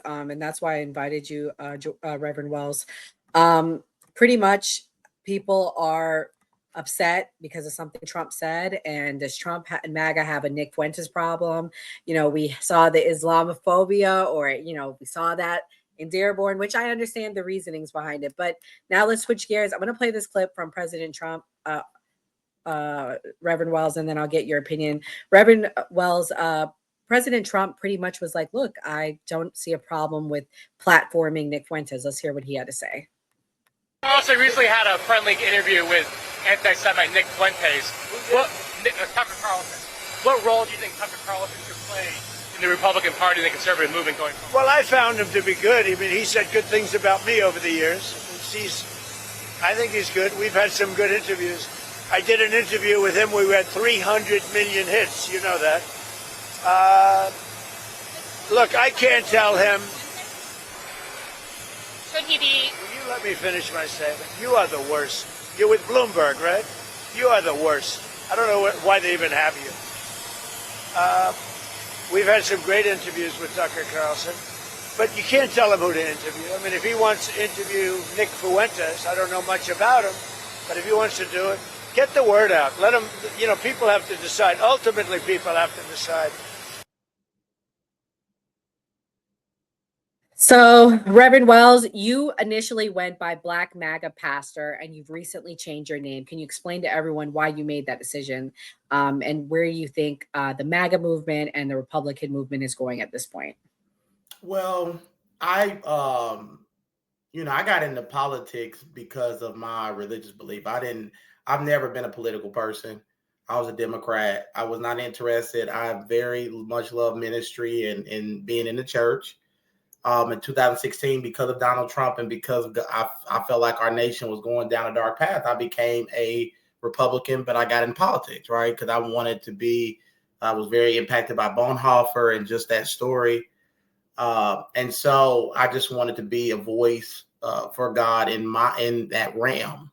And that's why I invited you, Reverend Wells. Pretty much, people are upset because of something Trump said, and does and MAGA have a Nick Fuentes problem? We saw the Islamophobia, or we saw that in Dearborn, which I understand the reasonings behind it. But now let's switch gears. I'm going to play this clip from President Trump. Reverend Wells, and then I'll get your opinion. Reverend Wells, President Trump pretty much was like, look, I don't see a problem with platforming Nick Fuentes. Let's hear what he had to say. I also recently had a friendly interview with anti-Semite Nick Fuentes. Tucker Carlson. What role do you think Tucker Carlson should play in the Republican Party and the conservative movement going forward? Well, I found him to be good. I mean, he said good things about me over the years. I think he's good. We've had some good interviews. I did an interview with him. We had 300 million hits. You know that. Look, I can't tell him. Should he be? Will you let me finish my statement? You are the worst. You're with Bloomberg, right? You are the worst. I don't know why they even have you. We've had some great interviews with Tucker Carlson, but you can't tell him who to interview. I mean, if he wants to interview Nick Fuentes, I don't know much about him, but if he wants to do it, get the word out. Let him, people have to decide. Ultimately, people have to decide. So, Reverend Wells, you initially went by Black MAGA Pastor, and you've recently changed your name. Can you explain to everyone why you made that decision, and where you think the MAGA movement and the Republican movement is going at this point? Well, I got into politics because of my religious belief. I've never been a political person. I was a Democrat. I was not interested. I very much love ministry and being in the church. In 2016, because of Donald Trump and because I felt like our nation was going down a dark path, I became a Republican, but I got in politics, right? Because I was very impacted by Bonhoeffer and just that story. And so I just wanted to be a voice for God in that realm.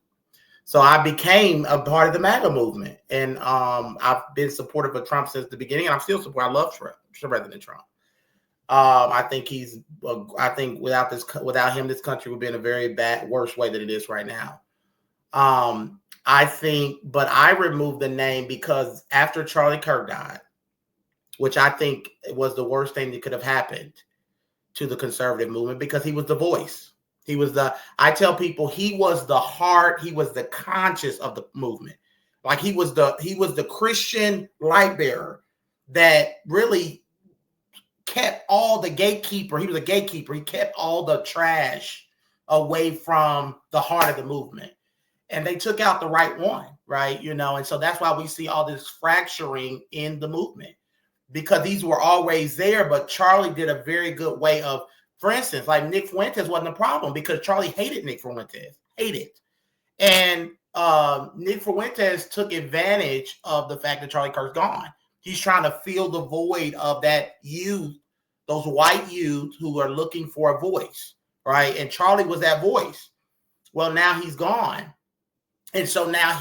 So I became a part of the MAGA movement, and I've been supportive of Trump since the beginning. And I'm still supportive. I love President Trump. I think without him, this country would be in a very worse way than it is right now. But I removed the name because after Charlie Kirk died, which I think was the worst thing that could have happened to the conservative movement, because he was the voice. I tell people he was the heart, he was the conscience of the movement. Like he was the Christian light bearer that really kept all the gatekeeper. He was a gatekeeper. He kept all the trash away from the heart of the movement. And they took out the right one, right? And so that's why we see all this fracturing in the movement, because these were always there. But Charlie did a very good way of, for instance, like Nick Fuentes wasn't a problem because Charlie hated Nick Fuentes, And Nick Fuentes took advantage of the fact that Charlie Kirk's gone. He's trying to fill the void of that youth, those white youth who are looking for a voice, right? And Charlie was that voice. Well, now he's gone. And so now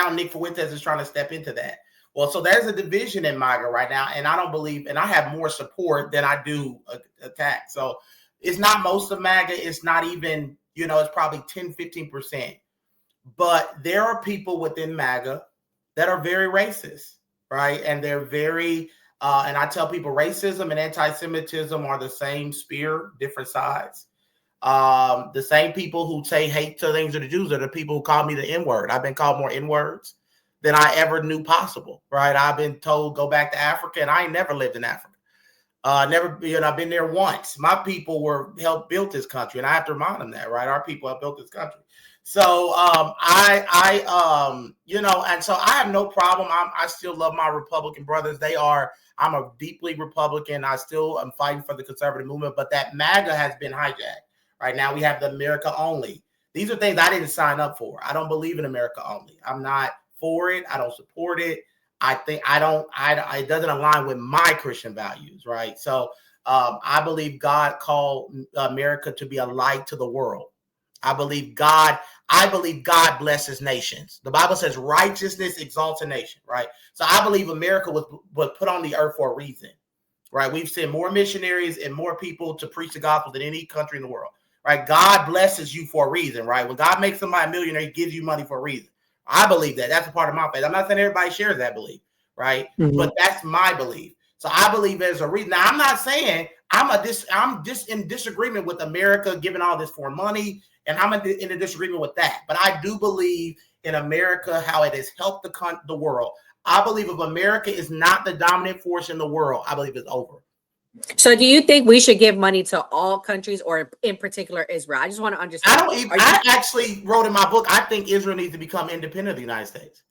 Nick Fuentes is trying to step into that. Well, so there's a division in MAGA right now, and I don't believe, and I have more support than I do attack. So it's not most of MAGA. It's not even, it's probably 10, 15%. But there are people within MAGA that are very racist. Right. And they're very and I tell people racism and anti-Semitism are the same spear, different sides. The same people who say hate to things of the Jews are the people who call me the N-word. I've been called more N-words than I ever knew possible. Right. I've been told go back to Africa, and I ain't never lived in Africa. Never, I've been there once. My people helped build this country, and I have to remind them that, right? Our people have built this country. So and so I have no problem. I still love my Republican brothers. I'm a deeply Republican. I still am fighting for the conservative movement, but that MAGA has been hijacked. Right now we have the America Only. These are things I didn't sign up for. I don't believe in America Only. I'm not for it. I don't support it. It doesn't align with my Christian values. Right. So I believe God called America to be a light to the world. I believe God blesses nations. The Bible says righteousness exalts a nation, right? So I believe America was put on the earth for a reason, right? We've sent more missionaries and more people to preach the gospel than any country in the world, right? God blesses you for a reason, right? When God makes somebody a millionaire, he gives you money for a reason. I believe that. That's a part of my faith. I'm not saying everybody shares that belief, right? But that's my belief. So I believe there's a reason. Now, I'm not saying I'm just in disagreement with America giving all this foreign money, and I'm in a disagreement with that. But I do believe in America, how it has helped the world. I believe if America is not the dominant force in the world, I believe it's over. So do you think we should give money to all countries, or in particular Israel? I just want to understand. I actually wrote in my book, I think Israel needs to become independent of the United States.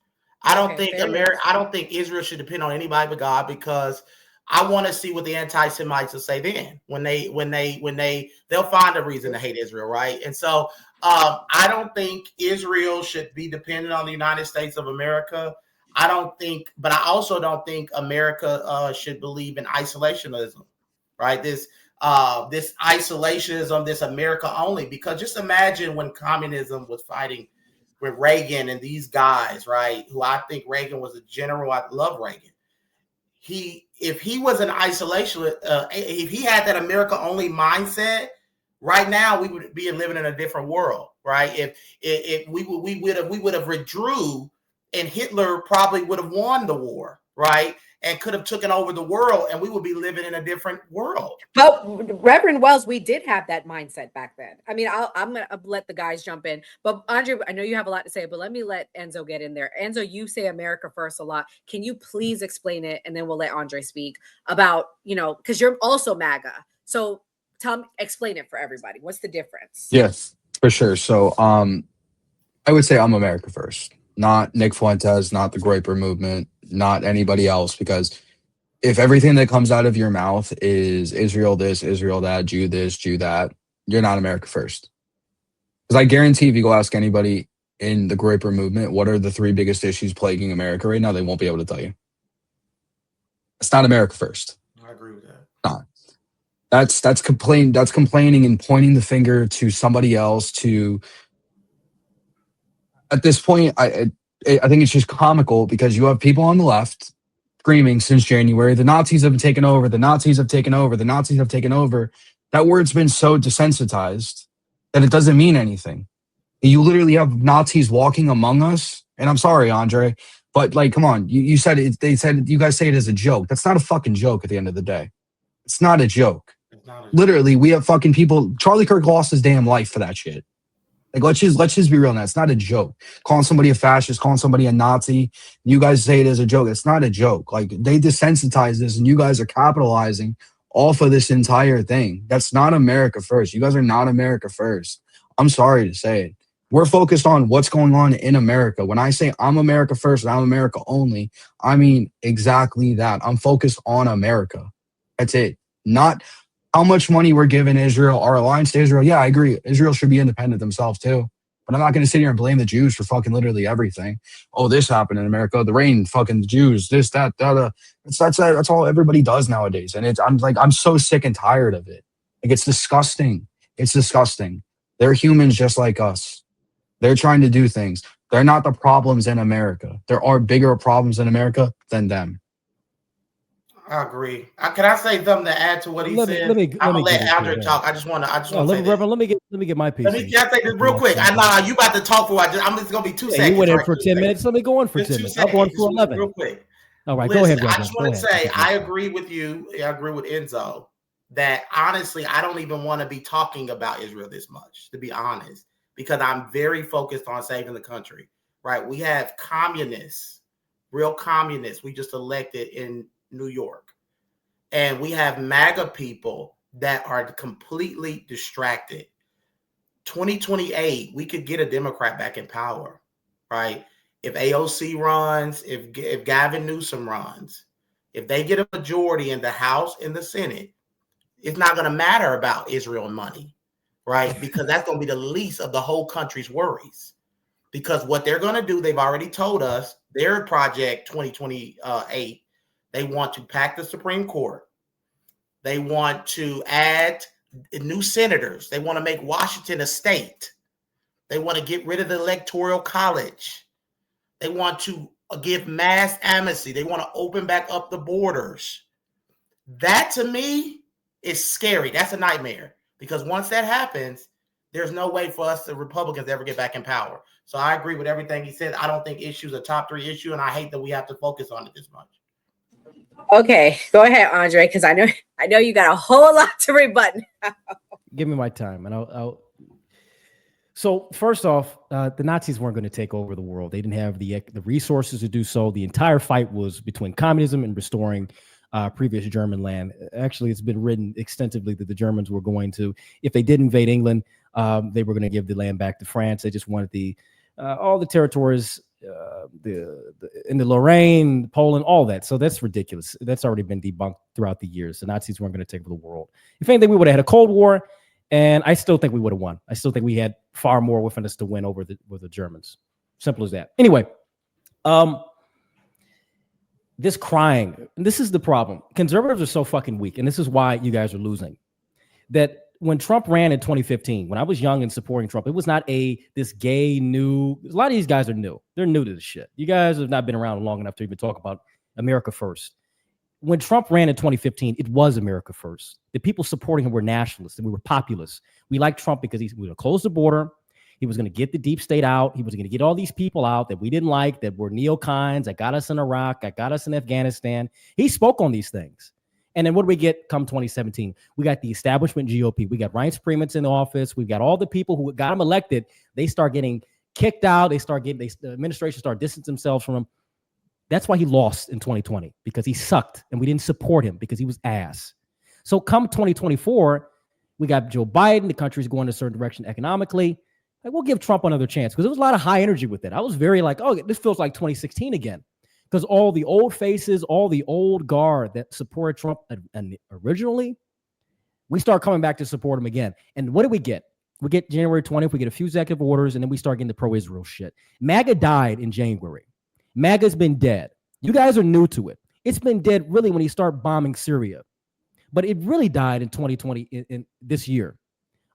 I don't think Israel should depend on anybody but God, because I want to see what the anti-Semites will say then when they'll find a reason to hate Israel, right? And so I don't think Israel should be dependent on the United States of America. But I also don't think America should believe in isolationism, right? This isolationism, this America only, because just imagine when communism was fighting with Reagan and these guys, right? Who I think Reagan was a general. I love Reagan. If he was an isolationist, if he had that America only mindset, right now we would be living in a different world, right? If we would have withdrew, and Hitler probably would have won the war, right? And could have taken over the world, and we would be living in a different world. But Reverend Wells, we did have that mindset back then. I mean, I'm going to let the guys jump in. But Andre, I know you have a lot to say, but let me let Enzo get in there. Enzo, you say America first a lot. Can you please explain it? And then we'll let Andre speak about, because you're also MAGA. So explain it for everybody. What's the difference? Yes, for sure. So I would say I'm America first. Not Nick Fuentes, not the Groyper movement, not anybody else, because if everything that comes out of your mouth is Israel this, Israel that, Jew this, Jew that, you're not America first. Because I guarantee if you go ask anybody in the Groyper movement, what are the 3 biggest issues plaguing America right now, they won't be able to tell you. It's not America first. I agree with that. Not. That's complaining and pointing the finger to somebody else. At this point, I think it's just comical, because you have people on the left screaming since January, the Nazis have taken over, the Nazis have taken over, the Nazis have taken over. That word's been so desensitized that it doesn't mean anything. You literally have Nazis walking among us. And I'm sorry, Andre, but come on, you said it, you guys say it as a joke. That's not a fucking joke at the end of the day. It's not a joke. Literally, we have fucking people. Charlie Kirk lost his damn life for that shit. Let's just be real now. It's not a joke. Calling somebody a fascist, calling somebody a Nazi, you guys say it as a joke. It's not a joke. They desensitize this, and you guys are capitalizing off of this entire thing. That's not America first. You guys are not America first. I'm sorry to say it. We're focused on what's going on in America. When I say I'm America first and I'm America only, I mean exactly that. I'm focused on America. That's it. Not how much money we're giving Israel, our alliance to Israel. Yeah, I agree. Israel should be independent themselves too. But I'm not going to sit here and blame the Jews for fucking literally everything. Oh, this happened in America. The rain, fucking the Jews, this, that, that. That's all everybody does nowadays. And I'm so sick and tired of it. It's disgusting. It's disgusting. They're humans just like us. They're trying to do things. They're not the problems in America. There are bigger problems in America than them. I agree. Can I say something to add to what he said? I'm gonna let Andre talk. I just want to say Reverend, let me get my piece. Can I say this real quick? You about to talk for? I'm just gonna be 2 seconds. You went in for 10 minutes. Let me go on for 10 minutes. I'll go on for 11. Real quick. All right, go ahead, Reverend. I just want to say I agree with you. I agree with Enzo that honestly I don't even want to be talking about Israel this much, to be honest, because I'm very focused on saving the country. Right? We have communists, real communists. We just elected in New York. And we have MAGA people that are completely distracted. 2028, we could get a Democrat back in power, right? If AOC runs, if Gavin Newsom runs, if they get a majority in the House and the Senate, it's not going to matter about Israel and money, right? Because that's going to be the least of the whole country's worries. Because what they're going to do, they've already told us, their project 2028, they want to pack the Supreme Court. They want to add new senators. They want to make Washington a state. They want to get rid of the Electoral College. They want to give mass amnesty. They want to open back up the borders. That to me is scary. That's a nightmare, because once that happens, there's no way for us, the Republicans, to ever get back in power. So I agree with everything he said. I don't think issues a top 3 issue, and I hate that we have to focus on it this much. Okay, go ahead, Andre, because I know you got a whole lot to rebut. Give me my time, and I'll. So first off, the Nazis weren't going to take over the world. They didn't have the resources to do so. The entire fight was between communism and restoring previous German land. Actually, it's been written extensively that the Germans were going to, if they did invade England, they were going to give the land back to France. They just wanted all the territories, in the Lorraine, Poland, all that. So that's ridiculous. That's already been debunked throughout the years. The Nazis weren't going to take over the world. If anything, we would have had a Cold War, and I still think we would have won. I still think we had far more within us to win over the Germans. Simple as that. Anyway, this crying, this is the problem. Conservatives are so fucking weak, and this is why you guys are losing. That when Trump ran in 2015, when I was young and supporting Trump, it was not this gay new. A lot of these guys are new. They're new to this shit. You guys have not been around long enough to even talk about America first. When Trump ran in 2015, it was America first. The people supporting him were nationalists and we were populists. We liked Trump because he was going to close the border. He was going to get the deep state out. He was going to get all these people out that we didn't like, that were neocons, that got us in Iraq, that got us in Afghanistan. He spoke on these things. And then what do we get come 2017? We got the establishment GOP. We got Reince Priebus in the office. We've got all the people who got him elected. They start getting kicked out. The administration start distancing themselves from him. That's why he lost in 2020, because he sucked and we didn't support him because he was ass. So come 2024, we got Joe Biden. The country's going in a certain direction economically. Like, we'll give Trump another chance, because there was a lot of high energy with it. I was very like, oh, this feels like 2016 again. Because all the old faces, all the old guard that supported Trump originally, we start coming back to support him again. And what do we get? We get January 20th, we get a few executive orders, and then we start getting the pro-Israel shit. MAGA died in January. MAGA's been dead. You guys are new to it. It's been dead really when he started bombing Syria. But it really died in 2020, in this year.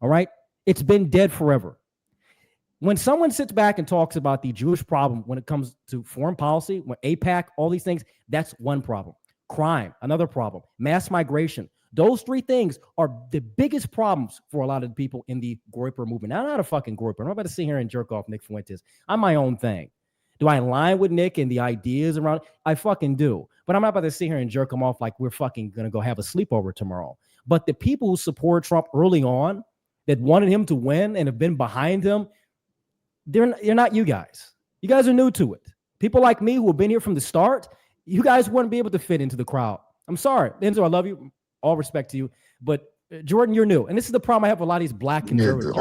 All right? It's been dead forever. When someone sits back and talks about the Jewish problem when it comes to foreign policy, when AIPAC, all these things, that's one problem. Crime, another problem. Mass migration. Those 3 things are the biggest problems for a lot of the people in the Groyper movement. Now, I'm not a fucking Groyper. I'm not about to sit here and jerk off Nick Fuentes. I'm my own thing. Do I align with Nick and the ideas around? I fucking do. But I'm not about to sit here and jerk him off like we're fucking going to go have a sleepover tomorrow. But the people who support Trump early on, that wanted him to win and have been behind him, you're not you guys. You guys are new to it. People like me who have been here from the start, you guys wouldn't be able to fit into the crowd. I'm sorry. Enzo, I love you. All respect to you. But Jordan, you're new. And this is the problem I have with a lot of these black conservatives.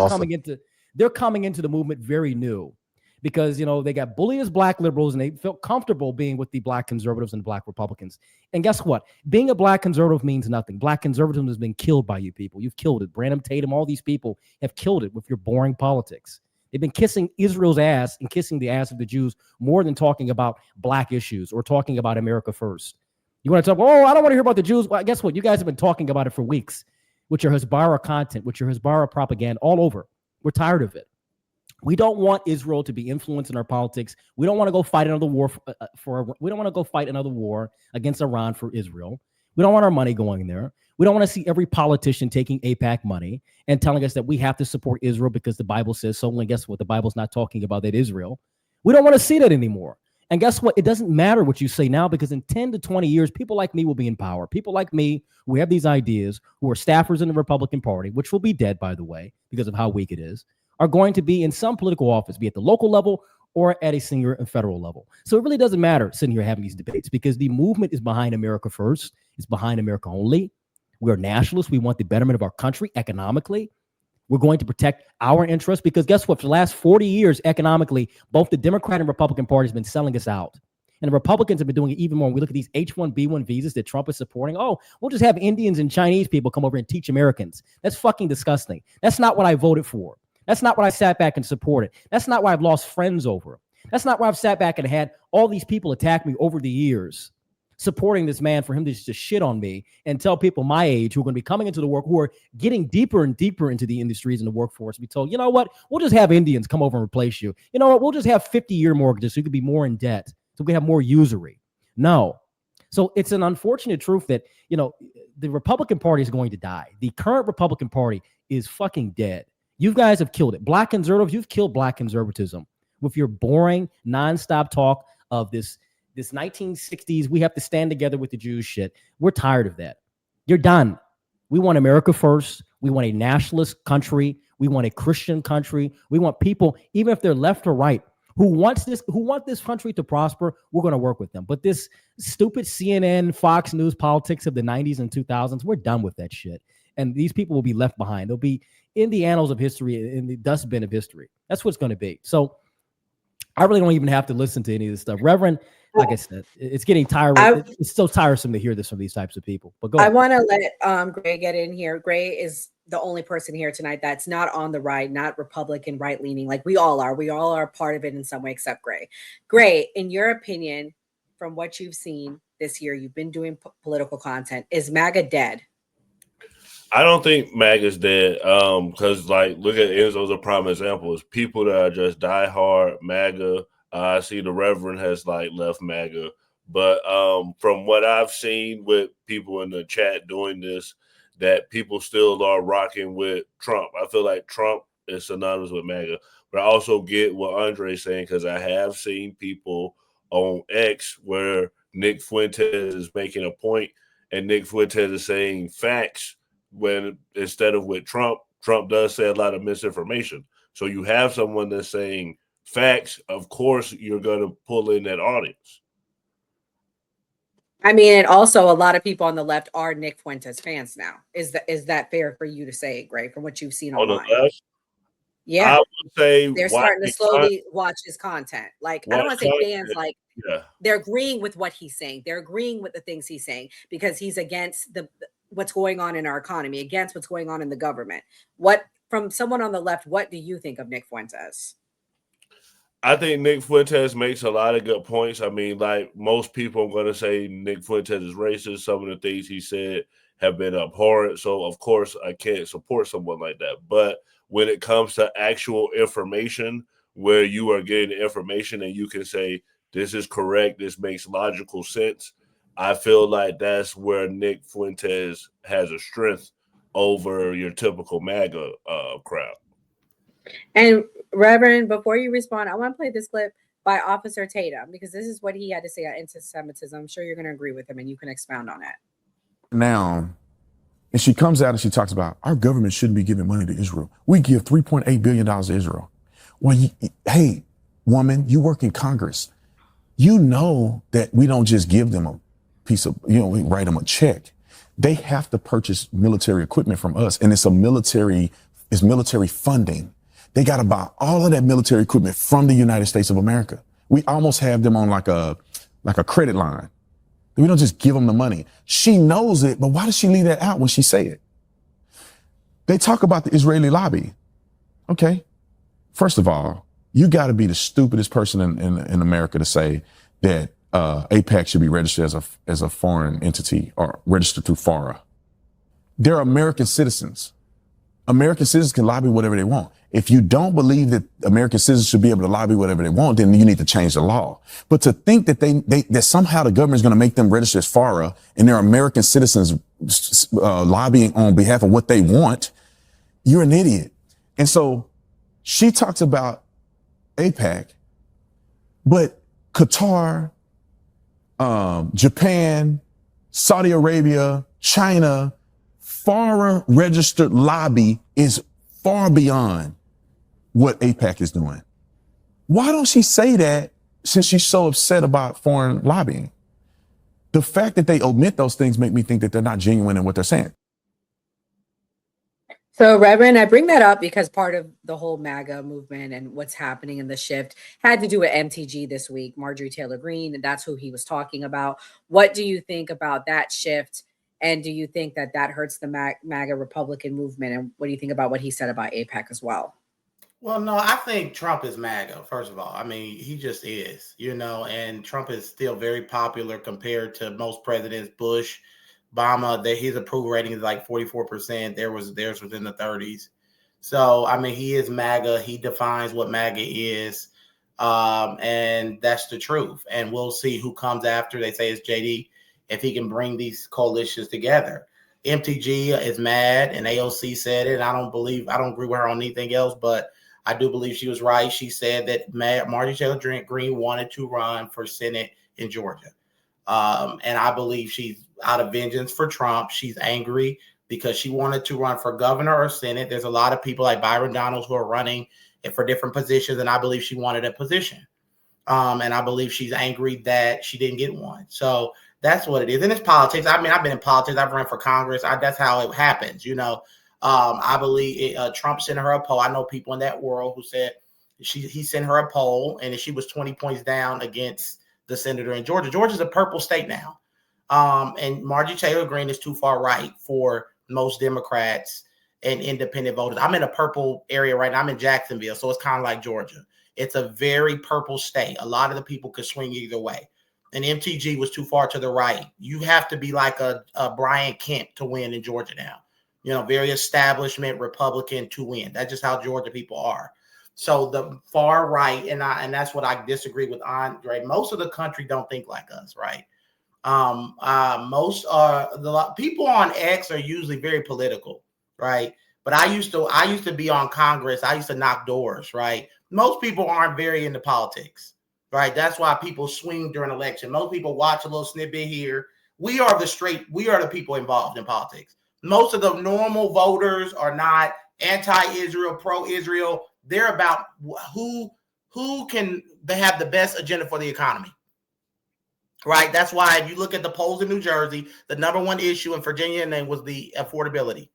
They're coming into the movement very new, because, they got bullied as black liberals and they felt comfortable being with the black conservatives and black Republicans. And guess what? Being a black conservative means nothing. Black conservatism has been killed by you people. You've killed it. Branham Tatum, all these people have killed it with your boring politics. They've been kissing Israel's ass and kissing the ass of the Jews more than talking about black issues or talking about America first. You want to talk, I don't want to hear about the Jews. Well, guess what? You guys have been talking about it for weeks with your Hezbollah content, with your Hezbollah propaganda all over. We're tired of it. We don't want Israel to be influenced in our politics. We don't want to go fight another war we don't want to go fight another war against Iran for Israel. We don't want our money going there. We don't want to see every politician taking AIPAC money and telling us that we have to support Israel because the Bible says so. And guess what? The Bible's not talking about that Israel. We don't want to see that anymore. And guess what? It doesn't matter what you say now, because in 10 to 20 years, people like me will be in power. People like me who have these ideas, who are staffers in the Republican Party, which will be dead, by the way, because of how weak it is, are going to be in some political office, be at the local level or at a senior and federal level. So it really doesn't matter sitting here having these debates, because the movement is behind America first. It's behind America only. We're nationalists. We want the betterment of our country economically. We're going to protect our interests, because guess what? For the last 40 years, economically, both the Democrat and Republican parties have been selling us out. And the Republicans have been doing it even more. We look at these H-1B1 visas that Trump is supporting. Oh, we'll just have Indians and Chinese people come over and teach Americans. That's fucking disgusting. That's not what I voted for. That's not what I sat back and supported. That's not why I've lost friends over. That's not why I've sat back and had all these people attack me over the years, supporting this man for him to just shit on me and tell people my age who are going to be coming into the work, who are getting deeper and deeper into the industries and the workforce, be told, you know what, we'll just have Indians come over and replace you. You know what, we'll just have 50-year mortgages so you could be more in debt, so we can have more usury. No, So it's an unfortunate truth that, you know, the Republican Party is going to die. The current Republican Party is fucking dead. You guys have killed it. Black conservatives, you've killed black conservatism with your boring, nonstop talk of this 1960s, we have to stand together with the Jews shit. We're tired of that. You're done. We want America first. We want a nationalist country. We want a Christian country. We want people, even if they're left or right, who want this country to prosper. We're going to work with them. But this stupid CNN, Fox News politics of the 90s and 2000s, we're done with that shit. And these people will be left behind. They'll be in the annals of history, in the dustbin of history. That's what it's going to be. So I really don't even have to listen to any of this stuff. Reverend, like I said, it's getting tiring. It's so tiresome to hear this from these types of people. But go ahead. I want to let Gray get in here. Gray is the only person here tonight that's not on the right, not Republican, right-leaning, like we all are. We all are part of it in some way, except Gray. Gray, in your opinion, from what you've seen this year, you've been doing political content. Is MAGA dead? I don't think MAGA's dead. Because like, look at Enzo's a prime example. It's people that are just diehard MAGA. I see the Reverend has like left MAGA, but from what I've seen with people in the chat doing this, that people still are rocking with Trump. I feel like Trump is synonymous with MAGA, but I also get what Andre's saying because I have seen people on X where Nick Fuentes is making a point and Nick Fuentes is saying facts when instead of with Trump does say a lot of misinformation. So you have someone that's saying facts, of course, you're going to pull in that audience. I mean, and also a lot of people on the left are Nick Fuentes fans now. Is that fair for you to say, Gray, from what you've seen online? On the left, yeah, I would say they're starting to slowly watch his content. Like, I don't want to say fans, like they're agreeing with what he's saying. They're agreeing with the things he's saying because he's against what's going on in our economy, against what's going on in the government. From someone on the left, what do you think of Nick Fuentes? I think Nick Fuentes makes a lot of good points. I mean, like most people, I'm going to say Nick Fuentes is racist. Some of the things he said have been abhorrent. So, of course, I can't support someone like that. But when it comes to actual information, where you are getting information and you can say, this is correct, this makes logical sense, I feel like that's where Nick Fuentes has a strength over your typical MAGA crowd. And Reverend, before you respond, I want to play this clip by Officer Tatum because this is what he had to say on anti-Semitism. I'm sure you're going to agree with him and you can expound on it. Now, and she comes out and she talks about our government shouldn't be giving money to Israel. We give $3.8 billion to Israel. Well, hey, woman, you work in Congress. You know that we don't just give them a piece of, we write them a check. They have to purchase military equipment from us, and it's military funding. They got to buy all of that military equipment from the United States of America. We almost have them on like a credit line. We don't just give them the money. She knows it, but why does she leave that out when she say it? They talk about the Israeli lobby. Okay. First of all, you got to be the stupidest person in America to say that AIPAC should be registered as a foreign entity or registered through FARA. They're American citizens. American citizens can lobby whatever they want. If you don't believe that American citizens should be able to lobby whatever they want, then you need to change the law. But to think that that somehow the government is going to make them register as FARA and they're American citizens lobbying on behalf of what they want, you're an idiot. And so she talks about AIPAC, but Qatar, Japan, Saudi Arabia, China, FARA registered lobby is far beyond what AIPAC is doing. Why don't she say that since she's so upset about foreign lobbying? The fact that they omit those things make me think that they're not genuine in what they're saying. So, Reverend, I bring that up because part of the whole MAGA movement and what's happening in the shift had to do with MTG this week, Marjorie Taylor Greene, and that's who he was talking about. What do you think about that shift? And do you think that hurts the MAGA Republican movement? And what do you think about what he said about AIPAC as well? Well, no, I think Trump is MAGA, first of all. I mean, he just is, and Trump is still very popular compared to most presidents. Bush, Obama, his approval rating is like 44%. Theirs was in the 30s. So, I mean, he is MAGA. He defines what MAGA is. And that's the truth. And we'll see who comes after. They say it's JD. if he can bring these coalitions together. MTG is mad, and AOC said it. I don't agree with her on anything else, but I do believe she was right. She said that Marjorie Taylor Greene wanted to run for Senate in Georgia. And I believe she's out of vengeance for Trump. She's angry because she wanted to run for governor or Senate. There's a lot of people like Byron Donalds who are running for different positions, and I believe she wanted a position. And I believe she's angry that she didn't get one. So that's what it is. And it's politics. I mean, I've been in politics. I've run for Congress. That's how it happens, you know. I believe Trump sent her a poll. I know people in that world who said he sent her a poll, and she was 20 points down against the senator in Georgia. Georgia's a purple state now. And Marjorie Taylor Greene is too far right for most Democrats and independent voters. I'm in a purple area right now. I'm in Jacksonville, so it's kind of like Georgia. It's a very purple state. A lot of the people could swing either way. And MTG was too far to the right. You have to be like a Brian Kemp to win in Georgia now. You know, very establishment Republican to win. That's just how Georgia people are. So the far right, and that's what I disagree with Andre. Most of the country don't think like us, right? Most the people on X are usually very political, right? But I used to be on Congress. I used to knock doors, right? Most people aren't very into politics, right? That's why people swing during election. Most people watch a little snippet here. We are the people involved in politics. Most of the normal voters are not anti-Israel, pro-Israel. They're about who can have the best agenda for the economy, right? That's why if you look at the polls in New Jersey, the number one issue in Virginia and then was the affordability,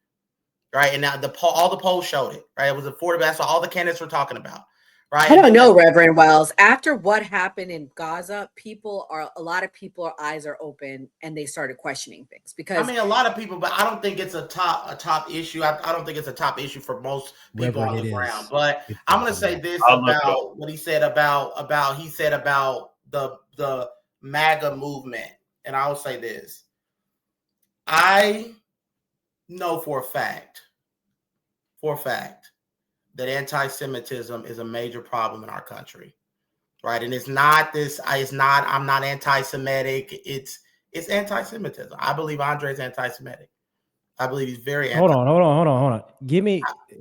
right? And now all the polls showed it, right? It was affordable. That's what all the candidates were talking about, right? I don't know, Reverend Wells. After what happened in Gaza, a lot of people, eyes are open and they started questioning things because I mean, a lot of people, but I don't think it's a top issue. I don't think it's a top issue for most people on the ground. But I'm going to say this about what he said about the MAGA movement, and I will say this: I know for a fact that anti-Semitism is a major problem in our country, right? And I'm not anti-Semitic. It's anti-Semitism. I believe Andre's anti-Semitic. I believe he's very Hold on.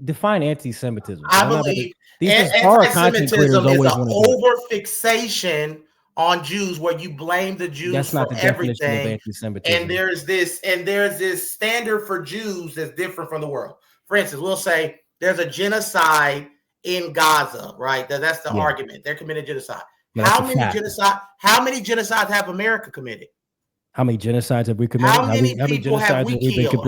Define anti-Semitism. I believe anti-Semitism is an over-fixation on Jews where you blame the Jews That's not for the definition everything. of anti-Semitism. And there's this standard for Jews that's different from the world. For instance, we'll say there's a genocide in Gaza, right? That's the argument. They're committing genocide. How many genocides have America committed? How many genocides have we committed? How many people have we killed?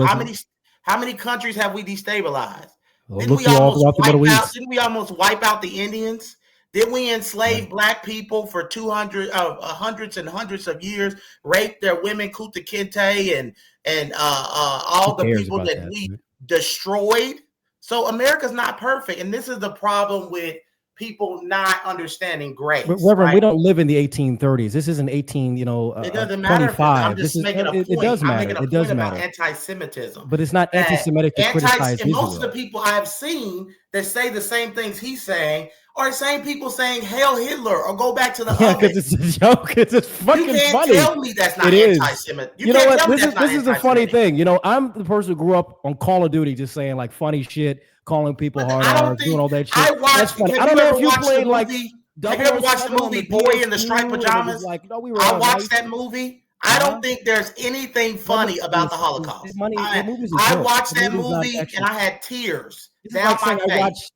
How many countries have we destabilized? Didn't we almost wipe out the Indians? Didn't we enslave black people for hundreds and hundreds of years, rape their women, Kunta Kinte, and all the people that we destroyed? So America's not perfect, and this is the problem with people not understanding grace. Reverend, right? We don't live in the 1830s. This isn't 18, it doesn't matter. 25. I'm just making a point. It does matter. It does matter. Anti-Semitism, but it's not anti-Semitic to criticize Israel. Most of the people I have seen that say the same things he's saying are the same people saying "Hail Hitler" or "Go back to the oven." Yeah, because it's a joke. It's fucking funny. You can't tell me that's not anti-Semitic. You know what? This is the funny thing. I'm the person who grew up on Call of Duty, just saying like funny shit. Calling people hard, doing all that shit. I don't know if you played like. Have you ever watched the movie Boy in the Striped Pajamas? I watched that movie. I don't think there's anything funny about the Holocaust. I watched that movie and I had tears down my face.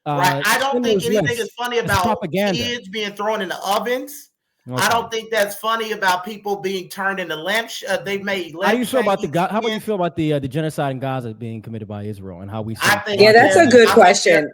Right? I don't think anything is funny about kids being thrown in the ovens. Okay. I don't think that's funny about people being turned into lamps. They made. How do you feel about you feel about the genocide in Gaza being committed by Israel and how we? That's a good question.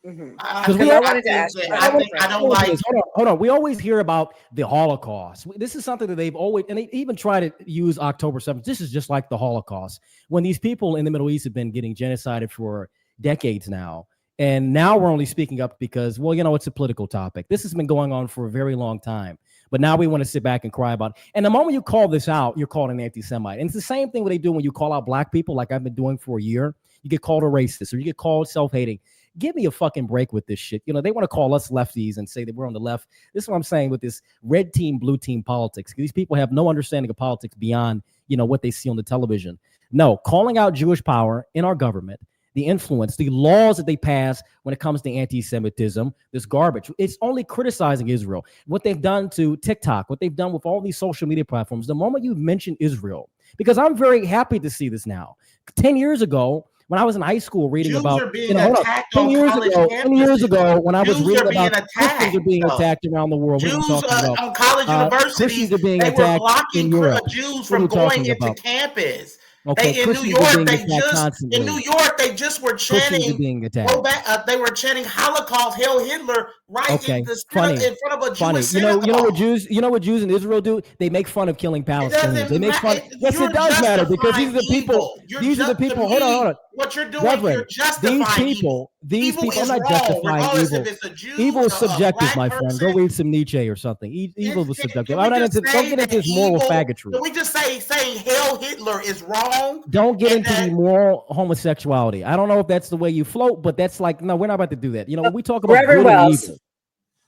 Because I wanted to ask. I don't like. Hold on. We always hear about the Holocaust. This is something that they've always, and they even try to use October 7th. This is just like the Holocaust. When these people in the Middle East have been getting genocided for decades now. And now we're only speaking up because, it's a political topic. This has been going on for a very long time. But now we want to sit back and cry about it. And the moment you call this out, you're called an anti-Semite. And it's the same thing what they do when you call out black people, like I've been doing for a year. you get called a racist, or you get called self-hating. Give me a fucking break with this shit. You know, they want to call us lefties and say that we're on the left. This is what I'm saying with this red team, blue team politics. These people have no understanding of politics beyond, you know, what they see on the television. No, calling out Jewish power in our government, the influence, the laws that they pass when it comes to anti-Semitism, this garbage. It's only criticizing Israel. What they've done to TikTok, what they've done with all these social media platforms, the moment you mention Israel, because I'm very happy to see this now. 10 years ago, when I was in high school reading Jews about, are being attacked on 10 years college ago, campuses. 10 years ago, when I was Jews reading are being about Christians are being attacked, attacked around the world. Jews What are you talking about? on college universities, Christians are being they were attacked in blocking Europe. Jews What are from you going talking into about? campus. Okay, They in New Christians are York, being they attacked just constantly. in New York, they just were Christians are chanting. being attacked. They were chanting Holocaust, Hail Hitler, right Okay, in funny, front of a funny. Jewish You know what synagogue. Jews in Israel do? They make fun of killing It Palestinians. They doesn't make fun. matter. Yes, You're it does matter because justifying these are the people. evil. These are the people. To Hold me, on. what you're doing, Reverend, you're justifying evil. these Evil people. I'm is not wrong, justifying regardless evil. if it's a Jew, Evil is a subjective, black my friend. Go person. read some Nietzsche or something. Evil is subjective. Can I'm we not just into. say Don't get into that this moral evil? faggotry. Can we just say saying Hail Hitler is wrong? Don't get and into that- the moral homosexuality. I don't know if that's the way you float, but that's like, no, we're not about to do that. You know, when we talk about Reverend good and Wells, evil.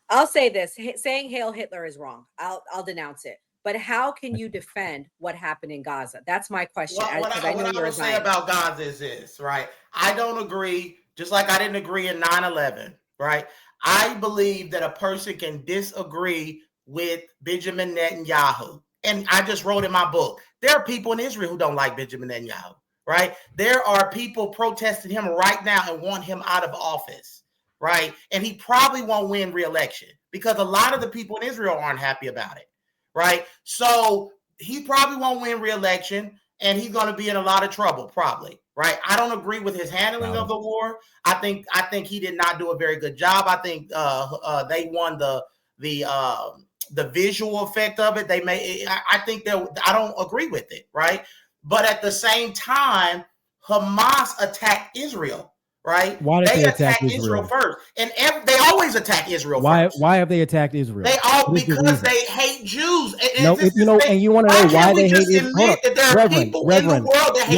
I'll say this: saying "Hail Hitler" is wrong. I'll denounce it. But how can you defend what happened in Gaza? That's my question. What I will say about Gaza is this, right? I don't agree, just like I didn't agree in 9/11, right? I believe that a person can disagree with Benjamin Netanyahu. And I just wrote in my book, there are people in Israel who don't like Benjamin Netanyahu, right? There are people protesting him right now and want him out of office, right? And he probably won't win re-election because a lot of the people in Israel aren't happy about it, right? So he probably won't win re-election and he's going to be in a lot of trouble, probably, right? I don't agree with his handling of the war. I think he did not do a very good job. I think they won the visual effect of it. I think that I don't agree with it, right? But at the same time, Hamas attacked Israel, right? Why did they attack Israel first, and they always attack Israel first. Why have they attacked Israel? Because they hate Jews. And you want to know why they hate Israel? Hold that there are people in the world that hate.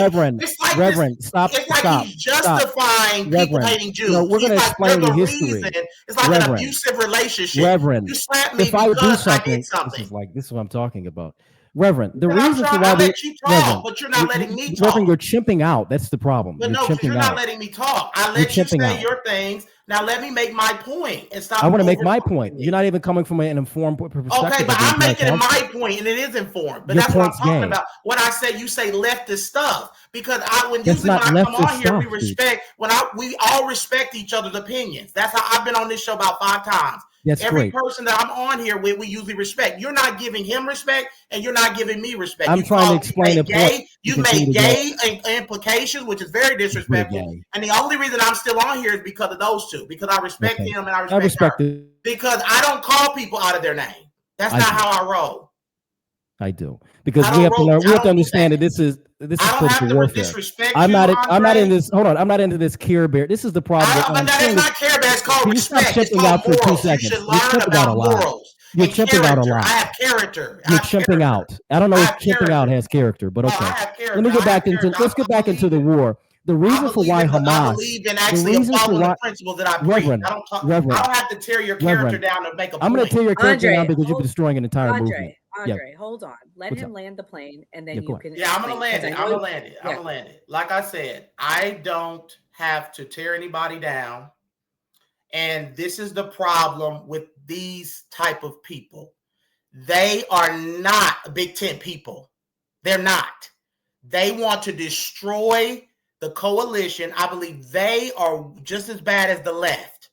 Reverend, stop. He's justifying people hating Jews. No, we're going to explain the history. It's like an abusive relationship. Reverend, you slap me if I do because I did something, something. this is what I'm talking about. Reverend, the But reason for why I let you talk, Reverend, but you're not letting me talk. Reverend, you're chimping out. That's the problem. But you're not letting me talk. I let you say your things. Now let me make my point and stop. I want to make my point. You're not even coming from an informed perspective. Okay, but I'm making my point, and it is informed. But that's what I'm talking about. What I say, you say leftist stuff because when I come on here, we respect. We all respect each other's opinions. That's how I've been on this show about 5 times. Every person that I'm on here with, we usually respect. You're not giving him respect, and you're not giving me respect. I'm trying to explain it. You make gay implications, which is very disrespectful. And the only reason I'm still on here is because of those two. Because I respect him and I respect her. Because I don't call people out of their name. That's not how I roll. I do. Because we have to learn. We have to understand that this is political warfare. I'm not in this. Hold on. I'm not into this Care Bear. This is the problem. That's not Care Bear. It's called respect. Stop chipping out for 2 seconds. You're chipping out a lot. You're chipping out a lot. I have character. You're chipping out. I don't know if chipping out has character, but okay. Let's get back into the war. The reason for why Hamas. I believe in actually following the principles that I preach. I don't have to tear your character down to make a point. I'm going to tear your character down because you're destroying an entire movement. Andre, hold on. Let him land the plane, and then you can. Yeah, I'm gonna land it. I'm gonna land it. Like I said, I don't have to tear anybody down, and this is the problem with these type of people. They are not Big Tent people. They're not. They want to destroy the coalition. I believe they are just as bad as the left.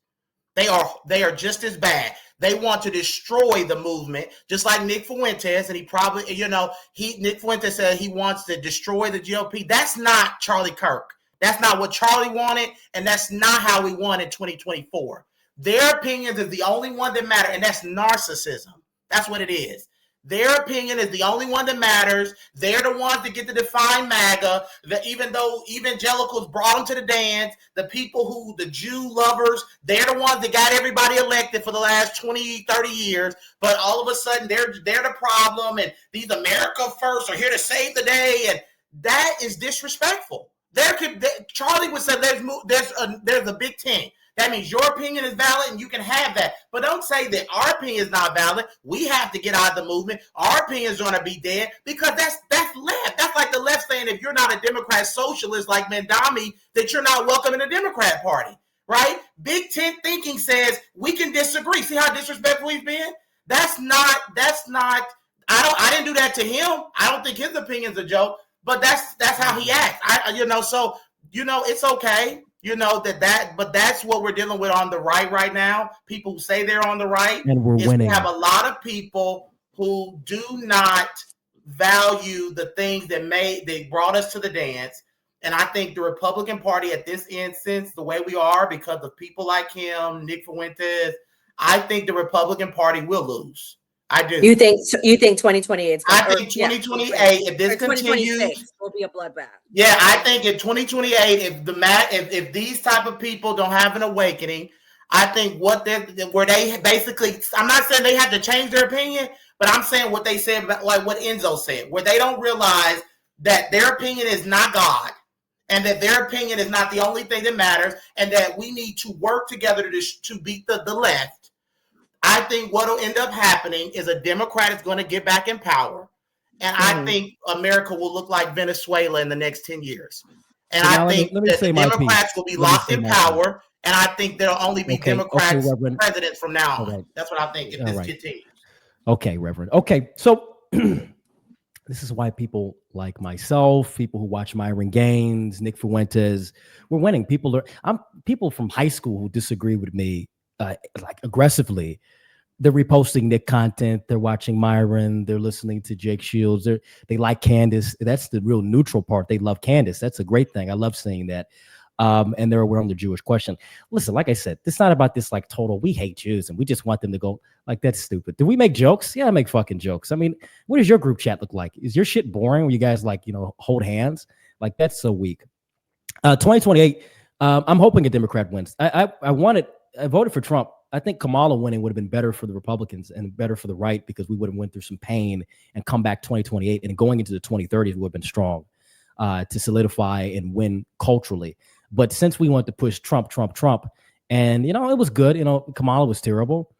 They are just as bad. They want to destroy the movement, just like Nick Fuentes, and he probably, Nick Fuentes said he wants to destroy the GOP. That's not Charlie Kirk. That's not what Charlie wanted, and that's not how we won in 2024. Their opinions is the only one that matter, and that's narcissism. That's what it is. Their opinion is the only one that matters. They're the ones that get to define MAGA. Even though evangelicals brought them to the dance, the Jew lovers, they're the ones that got everybody elected for the last 20, 30 years. But all of a sudden, they're the problem, and these America First are here to save the day. And that is disrespectful. Charlie would say there's a Big Ten. That means your opinion is valid and you can have that. But don't say that our opinion is not valid. We have to get out of the movement. Our opinion is going to be dead because that's left. That's like the left saying if you're not a Democrat socialist like Mandami, that you're not welcome in the Democrat Party, right? Big Ten thinking says we can disagree. See how disrespectful we've been? That's not, I didn't do that to him. I don't think his opinion's a joke, but that's how he acts. It's okay. But that's what we're dealing with on the right now. People who say they're on the right, and we're winning. We have a lot of people who do not value the things that they brought us to the dance. And I think the Republican Party at this instance, the way we are, because of people like him, Nick Fuentes, I think the Republican Party will lose. I do. You think 2028? I think 2028, if this continues, will be a bloodbath. Yeah, I think in 2028, if these type of people don't have an awakening, I think where they basically, I'm not saying they have to change their opinion, but I'm saying what they said, like what Enzo said, where they don't realize that their opinion is not God, and that their opinion is not the only thing that matters, and that we need to work together to beat the left. I think what will end up happening is a Democrat is going to get back in power. And I think America will look like Venezuela in the next 10 years. And I think that the Democrats will be locked in power. And I think there'll only be Democrats presidents from now on. Right. That's what I think if this continues. Okay, Reverend. Okay, so this is why people like myself, people who watch Myron Gaines, Nick Fuentes, we're winning. I'm people from high school who disagree with me like aggressively. They're reposting Nick content. They're watching Myron. They're listening to Jake Shields. They like Candace. That's the real neutral part. They love Candace. That's a great thing. I love seeing that. And they're aware of the Jewish question. Listen, like I said, it's not about this like total, we hate Jews and we just want them to go like, that's stupid. Do we make jokes? Yeah, I make fucking jokes. I mean, what does your group chat look like? Is your shit boring where you guys like, hold hands? Like, that's so weak. 2028, I'm hoping a Democrat wins. I voted for Trump. I think Kamala winning would have been better for the Republicans and better for the right because we would have went through some pain and come back 2028 and going into the 2030s would have been strong to solidify and win culturally. But since we wanted to push Trump, and, it was good. Kamala was terrible.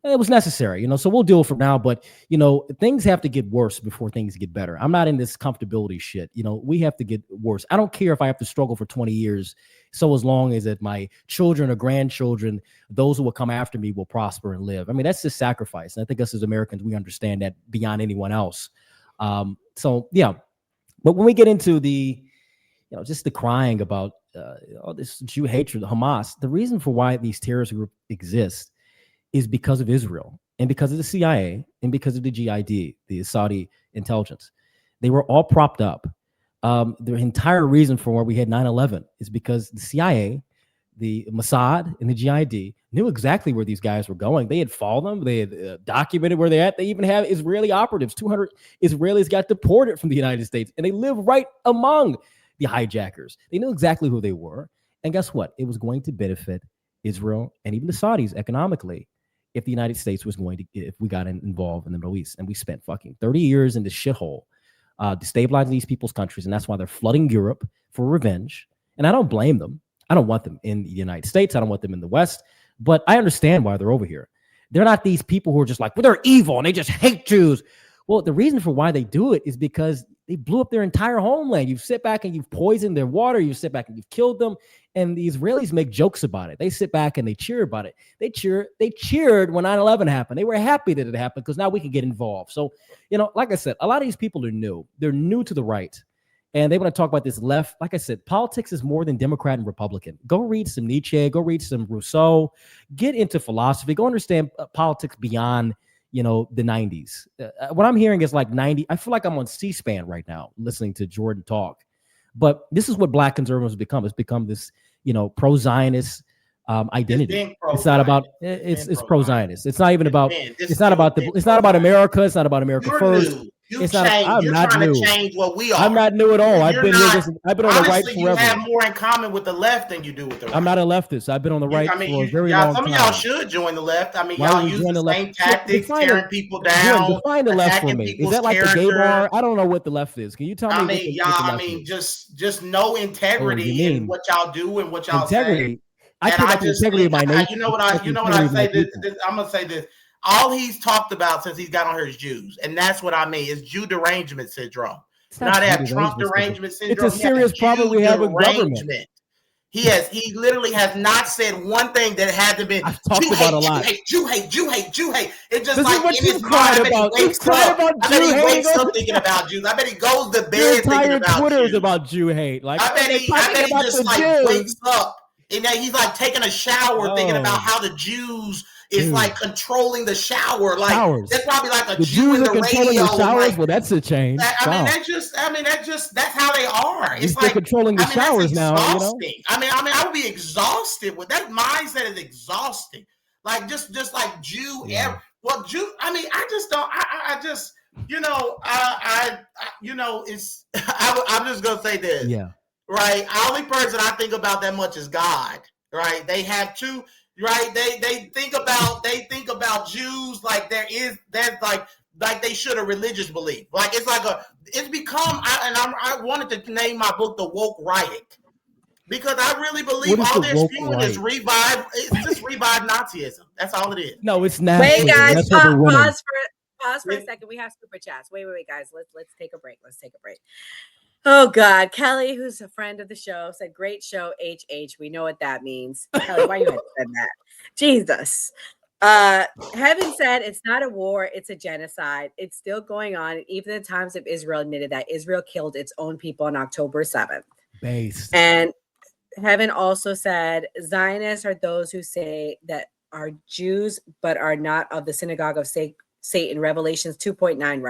It was necessary, so we'll deal for now. But, things have to get worse before things get better. I'm not in this comfortability shit. We have to get worse. I don't care if I have to struggle for 20 years. So as long as that my children or grandchildren, those who will come after me will prosper and live. I mean, that's just sacrifice. And I think us as Americans, we understand that beyond anyone else. So, yeah. But when we get into the, just the crying about all this Jew hatred, Hamas, the reason for why these terrorist groups exist is because of Israel and because of the CIA and because of the GID, the Saudi intelligence. They were all propped up. The entire reason for why we had 9/11 is because the CIA, the Mossad, and the GID knew exactly where these guys were going. They had followed them. They had documented where they're at. They even have Israeli operatives. 200 Israelis got deported from the United States, and they live right among the hijackers. They knew exactly who they were. And guess what? It was going to benefit Israel and even the Saudis economically if the United States was if we got involved in the Middle East. And we spent fucking 30 years in this shithole destabilizing these people's countries. And that's why they're flooding Europe for revenge. And I don't blame them. I don't want them in the United States. I don't want them in the West. But I understand why they're over here. They're not these people who are just like, well, they're evil and they just hate Jews. Well, the reason for why they do it is because they blew up their entire homeland. You've sit back and you've poisoned their water. You sit back and you've killed them. And the Israelis make jokes about it. They sit back and they cheer about it. They cheered when 9/11 happened. They were happy that it happened because now we can get involved. So, like I said, a lot of these people are new. They're new to the right. And they want to talk about this left. Like I said, politics is more than Democrat and Republican. Go read some Nietzsche. Go read some Rousseau. Get into philosophy. Go understand politics beyond the 90s. What I'm hearing is like 90. I feel like I'm on C-SPAN right now listening to Jordan talk. But this is what Black conservatives become. It's become this, pro-Zionist, identity. It's not about it's pro-Zionist. It's not even about It's it's not about America. It's not about America first. It's not. I'm You're not trying new. to change what we are. I'm not new at all. I've been not, here. I've been on the right honestly, forever. You have more in common with the left than you do with the right. I'm not a leftist. I've been on the right for a very long time. Some of y'all should join the left. I mean, Why y'all use the same tactics, tearing people down. Define the left for me. Is that like the gay bar? I don't know what the left is. Can you tell me? I mean, just no integrity in what y'all do and what y'all integrity. say. I care about the integrity of my nation. You know what I say? I'm gonna say this. All he's talked about since he's got on here is Jews, and that's what I mean. It's Jew derangement syndrome. Not that Trump derangement syndrome. It's a serious problem we have with government. He literally has not said one thing that hasn't been Jew hate. Jew hate. It's just this like is what in you his mind, about. I bet he wakes up thinking about Jews. I bet he goes to bed thinking about Twitter Jews. is about Jew hate. Like I bet he just like wakes up and then he's like taking a shower thinking about how the Jews is like controlling the shower. Like that's probably like a Jew in the radio. The showers. Well, that's a change. That's how they are. It's like controlling the showers now. You know? I would be exhausted with that mindset. Is exhausting. Like just like Jew. Yeah. Well, Jew. I mean, I just don't. I just it's. I'm just gonna say this. Yeah. Right. The only person I think about that much is God. Right. They have two. Right, they think about Jews like that's like they should a religious belief. Like it's become. I wanted to name my book The Woke Riot because I really believe all they're spewing is revived Nazism. That's all it is. No, it's not. Wait, guys, pause for a second. We have super chats. Wait, guys. Let's take a break. Oh God, Kelly, who's a friend of the show, said, "Great show, HH." We know what that means. Kelly, why you had to say that? Jesus. Heaven said it's not a war, it's a genocide. It's still going on. And even the Times of Israel admitted that Israel killed its own people on October 7th. Based. And Heaven also said Zionists are those who say that are Jews but are not of the synagogue of Satan, Revelations 2.9,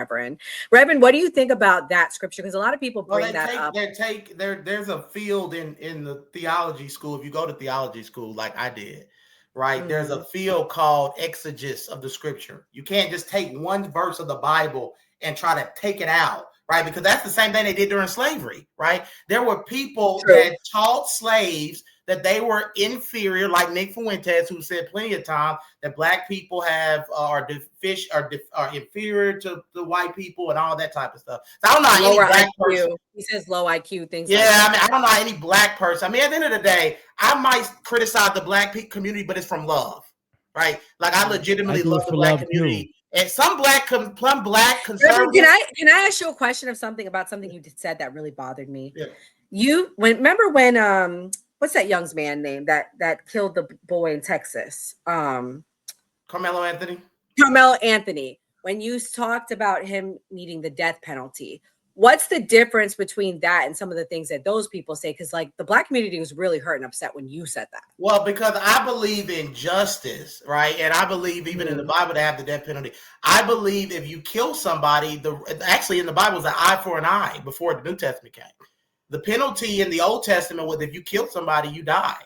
Reverend, what do you think about that scripture? Because a lot of people bring that up. There's a field in the theology school. If you go to theology school like I did, right? Mm-hmm. There's a field called exegesis of the scripture. You can't just take one verse of the Bible and try to take it out, right? Because that's the same thing they did during slavery, right? There were people that taught slaves that they were inferior, like Nick Fuentes, who said plenty of times that black people are inferior to the white people and all that type of stuff. So I don't know any black person. He says low IQ things. Yeah, like I don't know any black person. I mean, at the end of the day, I might criticize the black community, but it's from love, right? Like I legitimately love the black community. Too. And some black conservatives. Can I ask you a question of something about something you said that really bothered me? Yeah. Remember when what's that young man's name that killed the boy in Texas? Carmelo Anthony. Carmelo Anthony. When you talked about him needing the death penalty, what's the difference between that and some of the things that those people say? Because like the black community was really hurt and upset when you said that. Well, because I believe in justice, right? And I believe even in the Bible to have the death penalty. I believe if you kill somebody, actually in the Bible is an eye for an eye before the New Testament came. The penalty in the Old Testament was if you killed somebody, you die,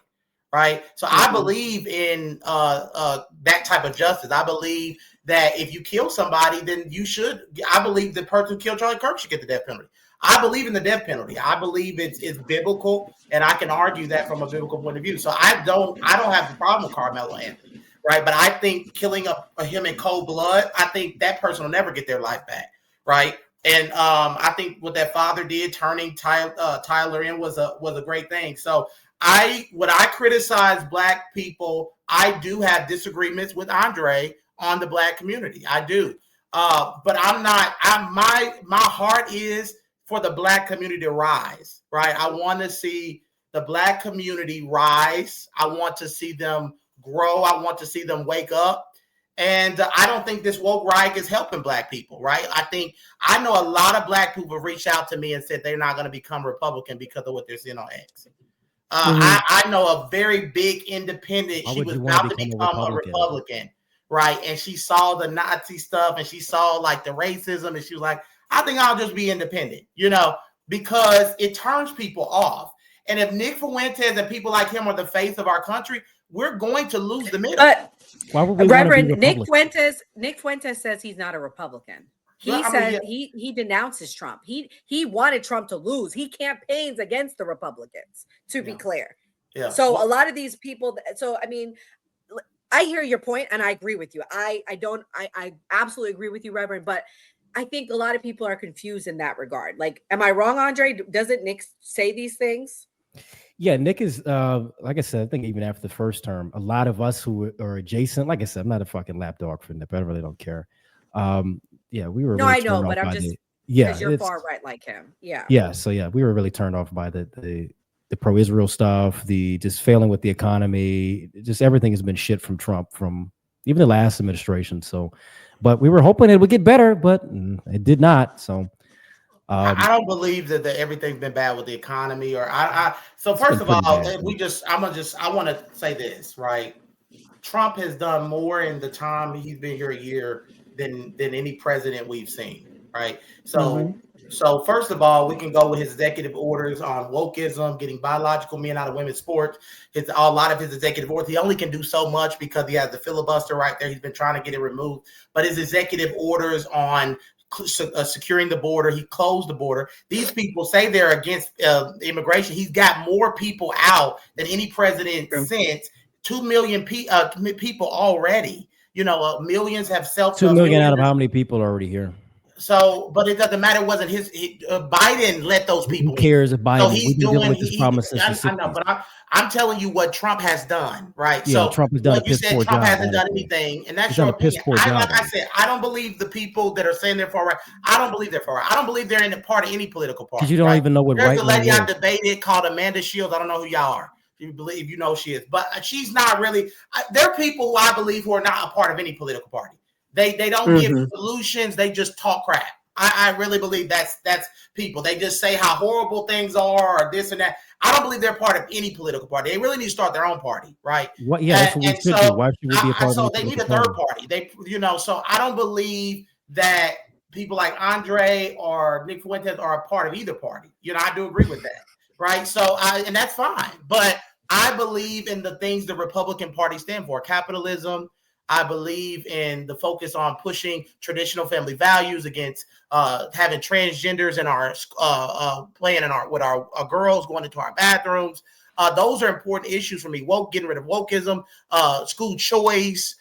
right? So I believe in that type of justice. I believe that if you kill somebody, then you should. I believe the person who killed Charlie Kirk should get the death penalty. I believe in the death penalty. I believe it's biblical, and I can argue that from a biblical point of view. So I don't have a problem with Carmelo Anthony, right? But I think killing him in cold blood, I think that person will never get their life back, right? And I think what that father did, turning Tyler in, was a great thing. So when I criticize black people, I do have disagreements with Andre on the black community. I do, but I'm not. My heart is for the black community to rise. Right. I want to see the black community rise. I want to see them grow. I want to see them wake up. And I don't think this woke riot is helping black people, right? I know a lot of black people have reached out to me and said they're not going to become Republican because of what they're seeing on X. I know a very big independent. She was about to become a Republican, right? And she saw the Nazi stuff and she saw like the racism and she was like, I think I'll just be independent, because it turns people off. And if Nick Fuentes and people like him are the face of our country, we're going to lose the middle. But Why would we Reverend want to be Nick Fuentes says he's not a Republican. He Well, I says mean, he denounces Trump. He wanted Trump to lose. He campaigns against the Republicans, to be clear. Yeah. So a lot of these people. So I mean, I hear your point, and I agree with you. I absolutely agree with you, Reverend. But I think a lot of people are confused in that regard. Like, am I wrong, Andre? Doesn't Nick say these things? Yeah, Nick is like I said, I think even after the first term, a lot of us who are adjacent, like I said, I'm not a fucking lapdog for Nick, but I really don't care. Yeah, we were. No, really I know, but I'm just because you're far right like him. Yeah. Yeah. So yeah, we were really turned off by the pro-Israel stuff, the just failing with the economy, just everything has been shit from Trump from even the last administration. So, but we were hoping it would get better, but it did not. So. I don't believe that everything's been bad with the economy, or so first of all, I want to say this, right? Trump has done more in the time he's been here a year than any president we've seen, right? So, so first of all, we can go with his executive orders on wokeism, getting biological men out of women's sports. A lot of his executive orders, he only can do so much because he has the filibuster right there. He's been trying to get it removed, but his executive orders on securing the border, he closed the border. These people say they're against immigration. He's got more people out than any president since. 2 million people already. You know, millions have 2 million out of how many people are already here? So, but it doesn't matter. It wasn't Biden let those people. Who cares if Biden? So he's doing this promise since I know, but I'm telling you what Trump has done, right? Yeah, so Trump has done. You said Trump hasn't done anything, and that's your opinion. Like I said, I don't believe the people that are saying they're far right. I don't believe they're far right. I don't believe they're in a part of any political party. Because you don't even know what right. There's a lady I debated called Amanda Shields. I don't know who y'all are. You believe you know she is, but she's not really. There are people who I believe who are not a part of any political party. They don't give solutions. They just talk crap. I really believe that's people. They just say how horrible things are or this and that. I don't believe they're part of any political party. They really need to start their own party, right? What? Yeah, that's what we should do. Why should we be a part so of they need a third party. They, so I don't believe that people like Andre or Nick Fuentes are a part of either party. I do agree with that, right? So and that's fine. But I believe in the things the Republican Party stand for: capitalism. I believe in the focus on pushing traditional family values against having transgenders in our playing in with our girls, going into our bathrooms. Those are important issues for me. Getting rid of wokeism, school choice,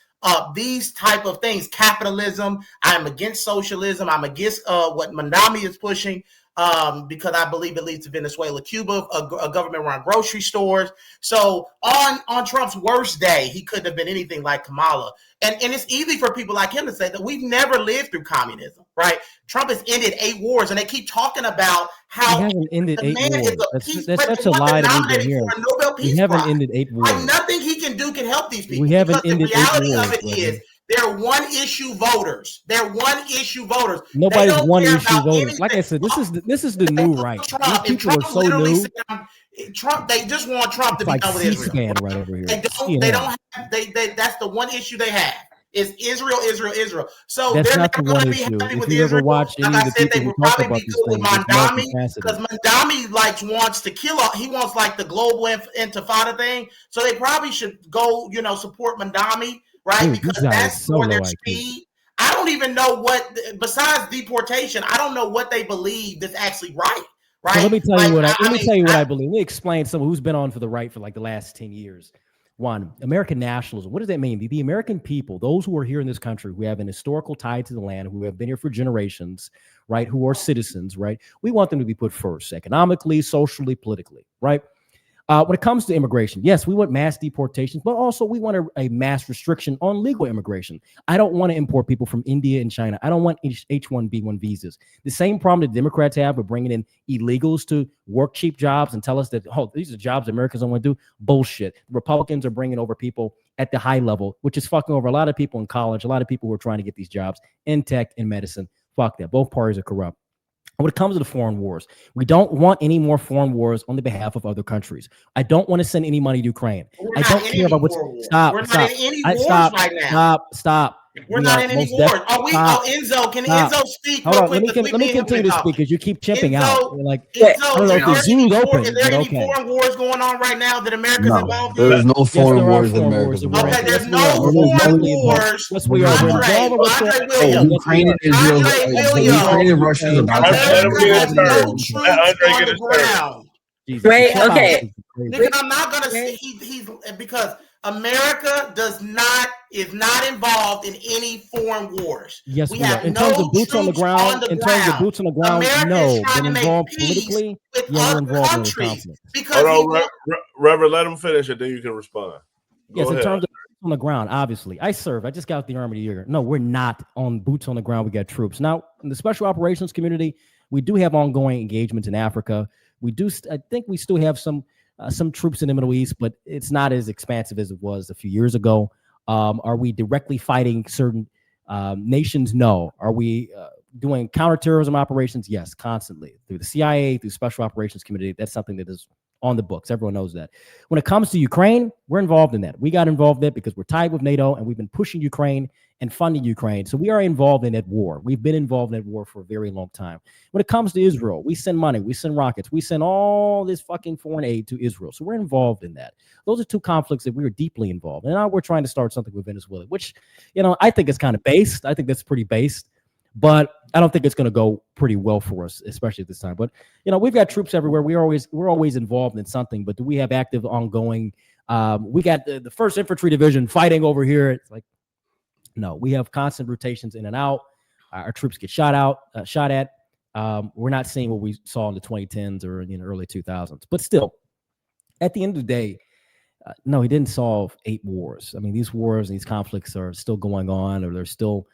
these type of things. Capitalism. I'm against socialism. I'm against what Mandami is pushing. Because I believe it leads to Venezuela, Cuba, a government run grocery stores. So on Trump's worst day, he couldn't have been anything like Kamala. And it's easy for people like him to say that we've never lived through communism, right? Trump has ended 8 wars, and they keep talking about how he hasn't ended 8 wars. That's such a lie to me to hear. We haven't ended 8 wars. Like nothing he can do can help these people. We haven't ended 8 wars. The reality of it is, they're one-issue voters. Nobody's one-issue voters. Like I said, this is the new right. These people are so new. Trump, they just want Trump to be done with Israel. Right over here. They don't have. That's the one issue they have. Is Israel. So that's they're not not going to be happy with Israel. Ever watch any like of I said, the they would talk probably about be good with Mandami, because Mandami wants to kill. He wants like the global intifada thing. So they probably should go, support Mandami. Right, dude, because that's more their speed. I don't even know what, besides deportation, I don't know what they believe that's actually right. Right. So let me tell you what I believe. Let me explain someone who's been on for the right for like the last 10 years. One, American nationalism. What does that mean? The American people, those who are here in this country, who have an historical tie to the land, who have been here for generations, right, who are citizens, right? We want them to be put first, economically, socially, politically, right? When it comes to immigration, yes, we want mass deportations, but also we want a mass restriction on legal immigration. I don't want to import people from India and China. I don't want H-1B1 visas. The same problem that Democrats have with bringing in illegals to work cheap jobs and tell us that, these are jobs Americans don't want to do. Bullshit. The Republicans are bringing over people at the high level, which is fucking over a lot of people in college, a lot of people who are trying to get these jobs in tech and medicine. Fuck that. Both parties are corrupt. When it comes to the foreign wars, we don't want any more foreign wars on the behalf of other countries. I don't want to send any money to Ukraine. I don't care about what's stop. We're We not are in any most wars. definitely. Are we? Oh, Enzo, can Enzo speak Hold real on. quick? Because Let me continue to speak because you keep chipping out. Enzo, You're like, Enzo, I don't know if the is Zoom's there open, but any okay. foreign wars going on right now that America's No, involved in? there's no Yes, foreign there are wars that foreign America's wars that we're involved Okay, in. there's Yes, we no are. We're foreign heavily involved. wars. Yes, we are. We're Andre, involved in what's going Andre on. Oh, Williams. Yes, we Ukraine are. and Israel, Andre the Williams. Ukraine and Russia is about to Let him America get his has Ukraine no turn. and Israel. Let troops Andre on get the his turn. ground. Jesus, Right, the clubhouse okay. is crazy. Nigga, I'm not gonna Okay. say he's because America is not involved in any foreign wars. Yes, We we are. have In no terms of boots on the troops ground, on the in terms of ground. boots on the ground, America is no. trying But to make involved peace politically, with yeah, we're other involved in any countries conflict. because Hold on, Reverend, let him finish and then you can respond. Yes, Go in ahead. terms of boots on the ground, obviously. I serve. I just got out the Army of the Year. No, we're not on boots on the ground. We got troops. Now, in the special operations community, we do have ongoing engagements in Africa. We do, I think we still have some troops in the Middle East, but it's not as expansive as it was a few years ago. Are we directly fighting certain nations? No. Are we doing counterterrorism operations? Yes, constantly through the CIA, through Special Operations Committee. That's something that is on the books. Everyone knows that. When it comes to Ukraine, we're involved in that. We got involved in it because we're tied with NATO and we've been pushing Ukraine and funding Ukraine. So we are involved in that war. We've been involved in that war for a very long time. When it comes to Israel, we send money, we send rockets, we send all this fucking foreign aid to Israel. So we're involved in that. Those are two conflicts that we are deeply involved in. And now we're trying to start something with Venezuela, which, I think is kind of based. I think that's pretty based. But I don't think it's going to go pretty well for us, especially at this time. But we've got troops everywhere. We're always involved in something. But do we have active, ongoing? We got the 1st Infantry Division fighting over here. It's like, no, we have constant rotations in and out. Our troops get shot at. We're not seeing what we saw in the 2010s or in the early 2000s. But still, at the end of the day, no, he didn't solve 8 wars. I mean, these wars and these conflicts are still going on, or they're still.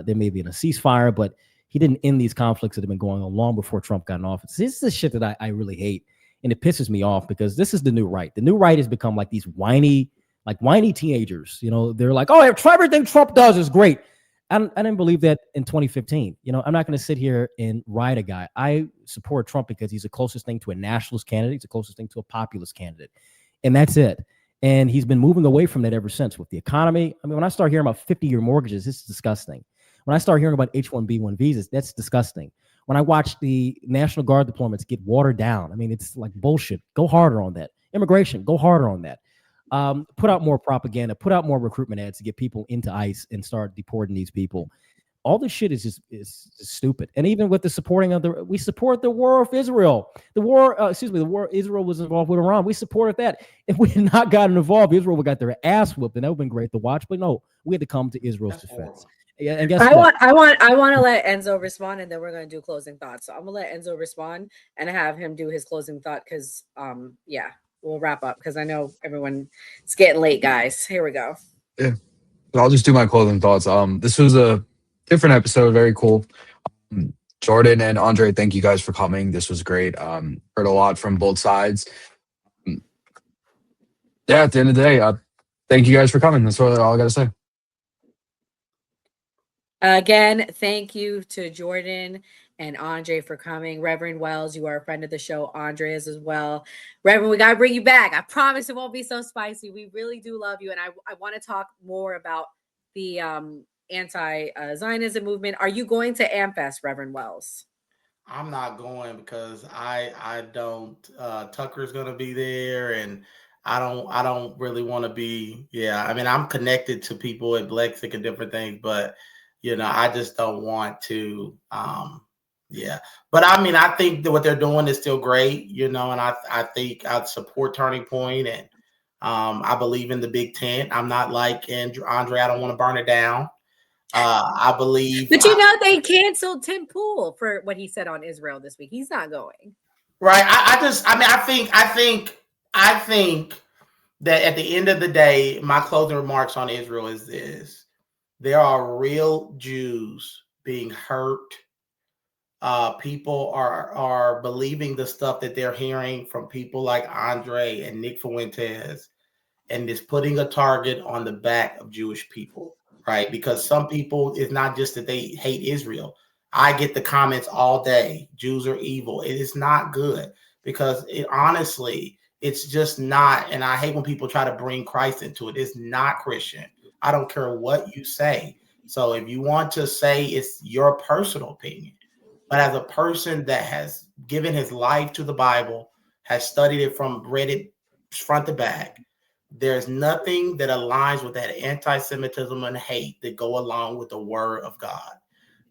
There may be in a ceasefire, but he didn't end these conflicts that have been going on long before Trump got in office. This is the shit that I really hate, and it pisses me off because this is the new right. The new right has become like these whiny teenagers. They're like, oh, everything Trump does is great. I didn't believe that in 2015. I'm not going to sit here and ride a guy. I support Trump because he's the closest thing to a nationalist candidate. He's the closest thing to a populist candidate, and that's it. And he's been moving away from that ever since with the economy. I mean, when I start hearing about 50-year mortgages, it's disgusting. When I start hearing about H-1B1 visas, that's disgusting. When I watch the National Guard deployments get watered down, I mean, it's like bullshit. Go harder on that. Immigration, go harder on that. Put out more propaganda, put out more recruitment ads to get people into ICE and start deporting these people. All this shit is stupid. And even with the supporting of we support the war of Israel. The war Israel was involved with Iran. We supported that. If we had not gotten involved, Israel would have got their ass whooped, and that would have been great to watch. But no, we had to come to Israel's defense. Yeah, and guess what? I want to let Enzo respond, and then we're going to do closing thoughts. So I'm gonna let Enzo respond and have him do his closing thought because yeah, we'll wrap up because I know it's getting late, guys. Here we go. Yeah, I'll just do my closing thoughts. This was a different episode, very cool. Jordan and Andre, thank you guys for coming. This was great. Heard a lot from both sides. Yeah, at the end of the day, thank you guys for coming. That's all I got to say. Again, thank you to Jordan and Andre for coming. Reverend Wells, you are a friend of the show. Andre is as well. Reverend, we got to bring you back. I promise it won't be so spicy. We really do love you. And I want to talk more about the anti-Zionism movement. Are you going to AmFest, Reverend Wells? I'm not going because I don't. Tucker's going to be there, and I don't really want to be. Yeah, I mean, I'm connected to people at Lexic and different things, but I just don't want to. Yeah, but I mean, I think that what they're doing is still great, and I think I'd support Turning Point, and I believe in the Big Tent. I'm not like Andre. I don't want to burn it down. I believe, but they canceled Tim Pool for what he said on Israel this week. He's not going. Right. I think that at the end of the day, my closing remarks on Israel is this: there are real Jews being hurt. People are believing the stuff that they're hearing from people like Andre and Nick Fuentes, and is putting a target on the back of Jewish people, right? Because some people, it's not just that they hate Israel. I get the comments all day. Jews are evil. It is not good because honestly, it's just not. And I hate when people try to bring Christ into it. It's not Christian. I don't care what you say. So if you want to say it's your personal opinion, but as a person that has given his life to the Bible, has studied it read it front to back, there's nothing that aligns with that anti-Semitism and hate that go along with the word of God.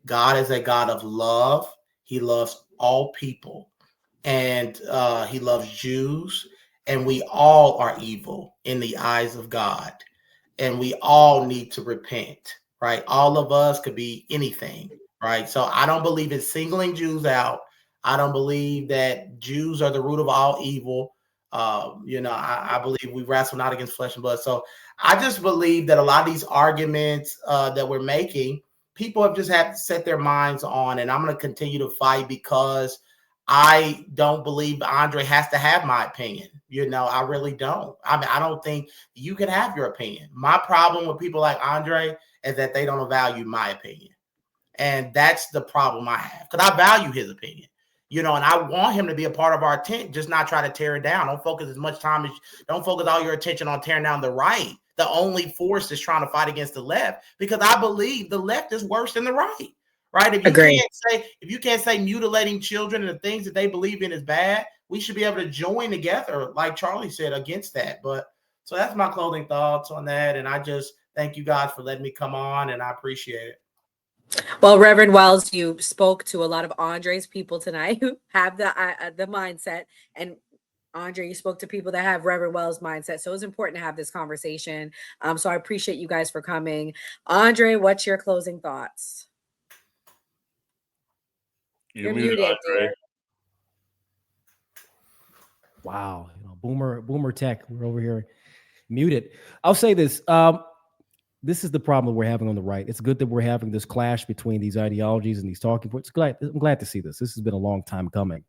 God is a God of love. He loves all people, and he loves Jews, and we all are evil in the eyes of God, and we all need to repent, right? All of us could be anything, right? So I don't believe in singling Jews out. I don't believe that Jews are the root of all evil. I believe we wrestle not against flesh and blood. So I just believe that a lot of these arguments that we're making, people have just had to set their minds on, and I'm going to continue to fight because I don't believe Andre has to have my opinion. I really don't. I mean, I don't think you can have your opinion. My problem with people like Andre is that they don't value my opinion. And that's the problem I have, because I value his opinion, and I want him to be a part of our tent, just not try to tear it down. Don't focus all your attention on tearing down the right. The only force is trying to fight against the left, because I believe the left is worse than the right. Right? If you can't say mutilating children and the things that they believe in is bad, we should be able to join together, like Charlie said, against that. But so that's my closing thoughts on that. And I just thank you guys for letting me come on, and I appreciate it. Well, Reverend Wells, you spoke to a lot of Andre's people tonight who have the mindset, and Andre, you spoke to people that have Reverend Wells' mindset. So it's important to have this conversation. So I appreciate you guys for coming. Andre, what's your closing thoughts? You're muted, dear. Wow, boomer tech. We're over here muted. I'll say this. This is the problem we're having on the right. It's good that we're having this clash between these ideologies and these talking points. I'm glad to see this. This has been a long time coming.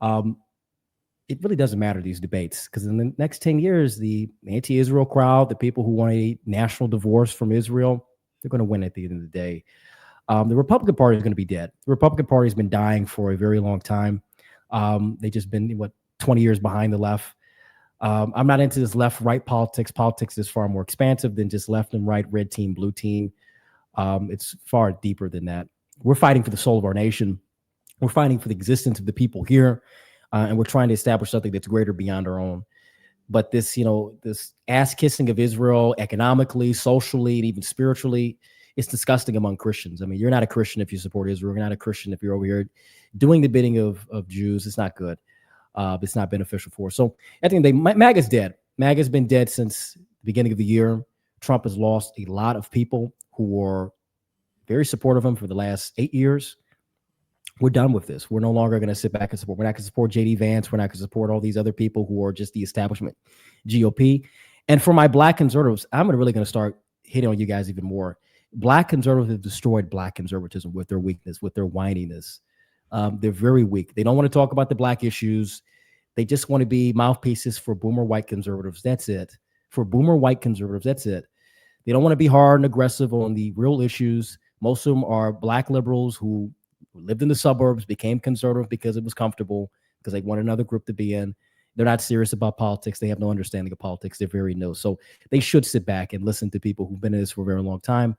It really doesn't matter, these debates, because in the next 10 years, the anti-Israel crowd, the people who want a national divorce from Israel, they're going to win at the end of the day. The Republican Party is going to be dead. The Republican Party has been dying for a very long time. They've just been, 20 years behind the left. I'm not into this left-right politics. Politics is far more expansive than just left and right, red team, blue team. It's far deeper than that. We're fighting for the soul of our nation. We're fighting for the existence of the people here, and we're trying to establish something that's greater beyond our own. But this, this ass-kissing of Israel economically, socially, and even spiritually, it's disgusting among Christians. I mean, you're not a Christian if you support Israel. You're not a Christian if you're over here doing the bidding of Jews. It's not good. It's not beneficial for us. So I think MAGA's dead. MAGA's been dead since the beginning of the year. Trump has lost a lot of people who were very supportive of him for the last 8 years. We're done with this. We're no longer going to sit back and support. We're not going to support J.D. Vance. We're not going to support all these other people who are just the establishment GOP. And for my Black conservatives, I'm really going to start hitting on you guys even more. Black conservatives have destroyed Black conservatism with their weakness, with their whininess. They're very weak. They don't want to talk about the Black issues. They just want to be mouthpieces for boomer white conservatives. That's it. For boomer white conservatives, that's it. They don't want to be hard and aggressive on the real issues. Most of them are Black liberals who lived in the suburbs, became conservative because it was comfortable, because they want another group to be in. They're not serious about politics. They have no understanding of politics. They're very new. So they should sit back and listen to people who've been in this for a very long time.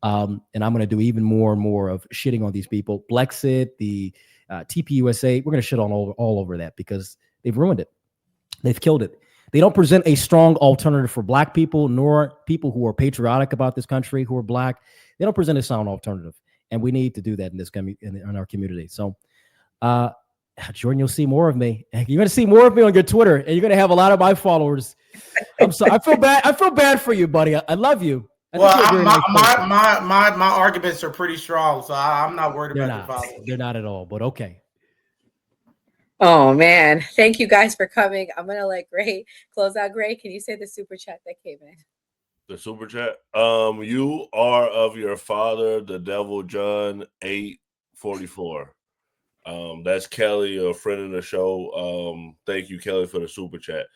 And I'm going to do even more and more of shitting on these people. Blexit, the TPUSA, we're going to shit on all over that, because they've ruined it. They've killed it. They don't present a strong alternative for Black people, nor people who are patriotic about this country, who are Black. They don't present a sound alternative. And we need to do that in our community. So, Jordan, you'll see more of me. You're going to see more of me on your Twitter, and you're going to have a lot of my followers. I'm sorry. I feel bad. I feel bad for you, buddy. I love you. My arguments are pretty strong, so I'm not worried about your followers. They're not at all, but okay. Oh man, thank you guys for coming. I'm gonna let Gray close out. Gray, can you say the super chat that came in? The super chat. You are of your father, the devil, John 8:44. That's Kelly, a friend of the show. Thank you, Kelly, for the super chat.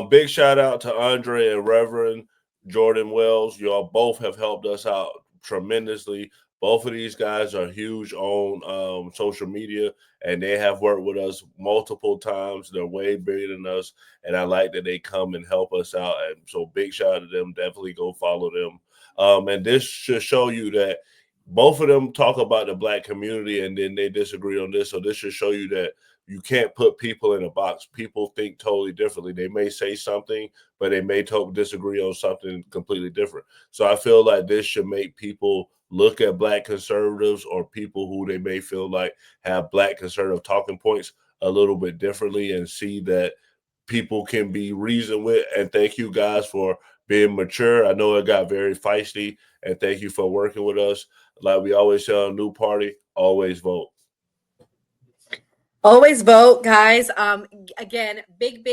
Big shout out to Andre and Reverend Jordan Wells. Y'all both have helped us out tremendously. Both of these guys are huge on social media, and they have worked with us multiple times. They're way bigger than us, and I like that they come and help us out. And so big shout out to them. Definitely go follow them. And this should show you that both of them talk about the Black community, and then they disagree on this. So this should show you that you can't put people in a box. People think totally differently. They may say something, but they may disagree on something completely different. So I feel like this should make people look at Black conservatives or people who they may feel like have Black conservative talking points a little bit differently and see that people can be reasoned with. And thank you guys for being mature. I know it got very feisty, and thank you for working with us. Like we always say on New Party, always vote. Always vote, guys. Again, big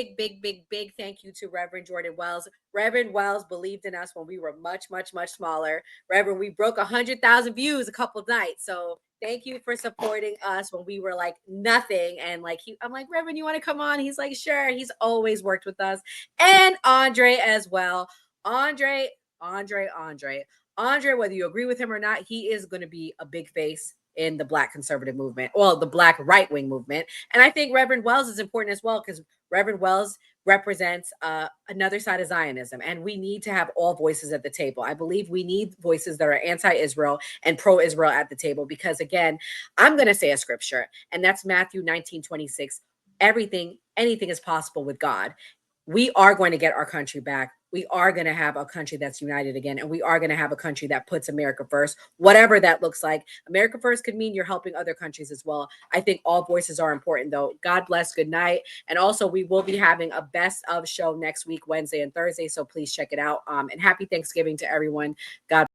thank you to Reverend Jordan Wells. Reverend Wells believed in us when we were much smaller. Reverend, we broke 100,000 views a couple of nights. So thank you for supporting us when we were like nothing. And like I'm like, Reverend, you want to come on? He's like, sure. He's always worked with us. And Andre as well. Andre, whether you agree with him or not, he is going to be a big face in the Black conservative movement, well, the Black right-wing movement. And I think Reverend Wells is important as well, because Reverend Wells represents another side of Zionism, and we need to have all voices at the table. I believe we need voices that are anti-Israel and pro-Israel at the table, because again, I'm going to say a scripture, and that's Matthew 19:26. Anything is possible with God. We are going to get our country back. We are going to have a country that's united again, and we are going to have a country that puts America first, whatever that looks like. America first could mean you're helping other countries as well. I think all voices are important, though. God bless. Good night. And also, we will be having a best of show next week, Wednesday and Thursday, so please check it out. And happy Thanksgiving to everyone. God